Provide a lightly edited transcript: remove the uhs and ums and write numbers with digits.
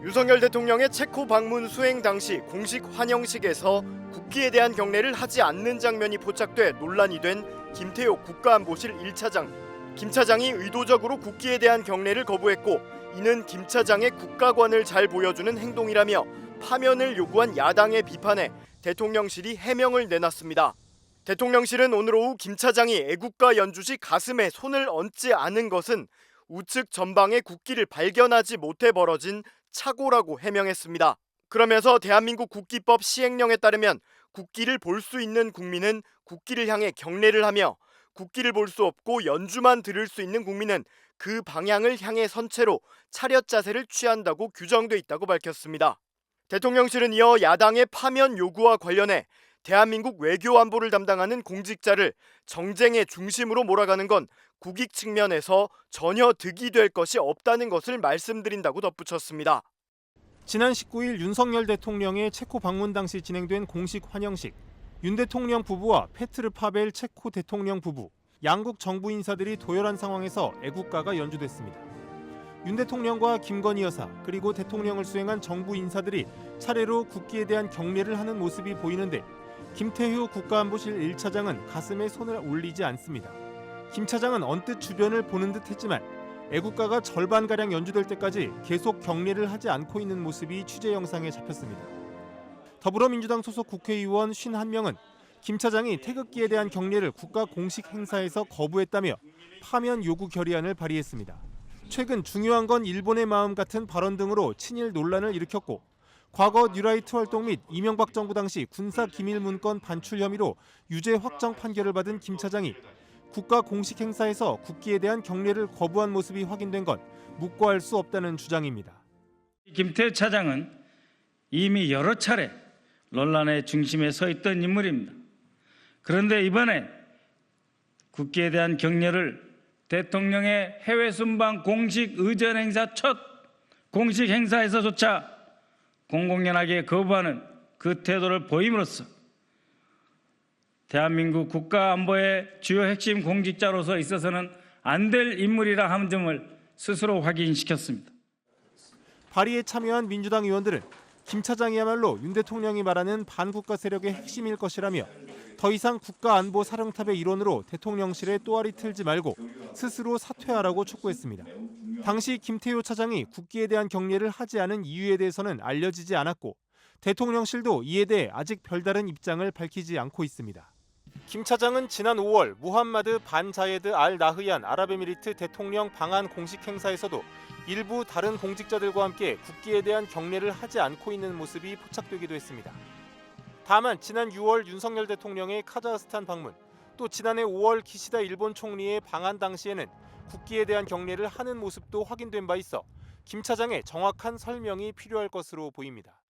윤석열 대통령의 체코 방문 수행 당시 공식 환영식에서 국기에 대한 경례를 하지 않는 장면이 포착돼 논란이 된 김태효 국가안보실 1차장. 김 차장이 의도적으로 국기에 대한 경례를 거부했고 이는 김 차장의 국가관을 잘 보여주는 행동이라며 파면을 요구한 야당의 비판에 대통령실이 해명을 내놨습니다. 대통령실은 오늘 오후 김 차장이 애국가 연주 시 가슴에 손을 얹지 않은 것은 우측 전방의 국기를 발견하지 못해 벌어진 착오라고 해명했습니다. 그러면서 대한민국 국기법 시행령에 따르면 국기를 볼 수 있는 국민은 국기를 향해 경례를 하며 국기를 볼 수 없고 연주만 들을 수 있는 국민은 그 방향을 향해 선 채로 차렷 자세를 취한다고 규정돼 있다고 밝혔습니다. 대통령실은 이어 야당의 파면 요구와 관련해 대한민국 외교 안보를 담당하는 공직자를 정쟁의 중심으로 몰아가는 건 국익 측면에서 전혀 득이 될 것이 없다는 것을 말씀드린다고 덧붙였습니다. 지난 19일 윤석열 대통령의 체코 방문 당시 진행된 공식 환영식. 윤 대통령 부부와 페트르 파벨 체코 대통령 부부, 양국 정부 인사들이 도열한 상황에서 애국가가 연주됐습니다. 윤 대통령과 김건희 여사 그리고 대통령을 수행한 정부 인사들이 차례로 국기에 대한 경례를 하는 모습이 보이는데 김태효 국가안보실 1차장은 가슴에 손을 올리지 않습니다. 김 차장은 언뜻 주변을 보는 듯 했지만 애국가가 절반가량 연주될 때까지 계속 경례를 하지 않고 있는 모습이 취재 영상에 잡혔습니다. 더불어민주당 소속 국회의원 51명은 김 차장이 태극기에 대한 경례를 국가 공식 행사에서 거부했다며 파면 요구 결의안을 발의했습니다. 최근 중요한 건 일본의 마음 같은 발언 등으로 친일 논란을 일으켰고 과거 뉴라이트 활동 및 이명박 정부 당시 군사 기밀 문건 반출 혐의로 유죄 확정 판결을 받은 김 차장이 국가 공식 행사에서 국기에 대한 경례를 거부한 모습이 확인된 건 묵과할 수 없다는 주장입니다. 김태효 차장은 이미 여러 차례 논란의 중심에 서 있던 인물입니다. 그런데 이번에 국기에 대한 경례를 대통령의 해외 순방 공식 의전 행사 첫 공식 행사에서조차 공공연하게 거부하는 그 태도를 보임으로써 대한민국 국가안보의 주요 핵심 공직자로서 있어서는 안 될 인물이라 함 점을 스스로 확인시켰습니다. 발의에 참여한 민주당 의원들은 김 차장이야말로 윤 대통령이 말하는 반국가 세력의 핵심일 것이라며 더 이상 국가안보 사령탑의 일원으로 대통령실에 또아리 틀지 말고 스스로 사퇴하라고 촉구했습니다. 당시 김태효 차장이 국기에 대한 경례를 하지 않은 이유에 대해서는 알려지지 않았고 대통령실도 이에 대해 아직 별다른 입장을 밝히지 않고 있습니다. 김 차장은 지난 5월 무함마드 반 자예드 알 나흐얀 아랍에미리트 대통령 방한 공식 행사에서도 일부 다른 공직자들과 함께 국기에 대한 경례를 하지 않고 있는 모습이 포착되기도 했습니다. 다만 지난 6월 윤석열 대통령의 카자흐스탄 방문, 또 지난해 5월 기시다 일본 총리의 방한 당시에는 국기에 대한 경례를 하는 모습도 확인된 바 있어 김 차장의 정확한 설명이 필요할 것으로 보입니다.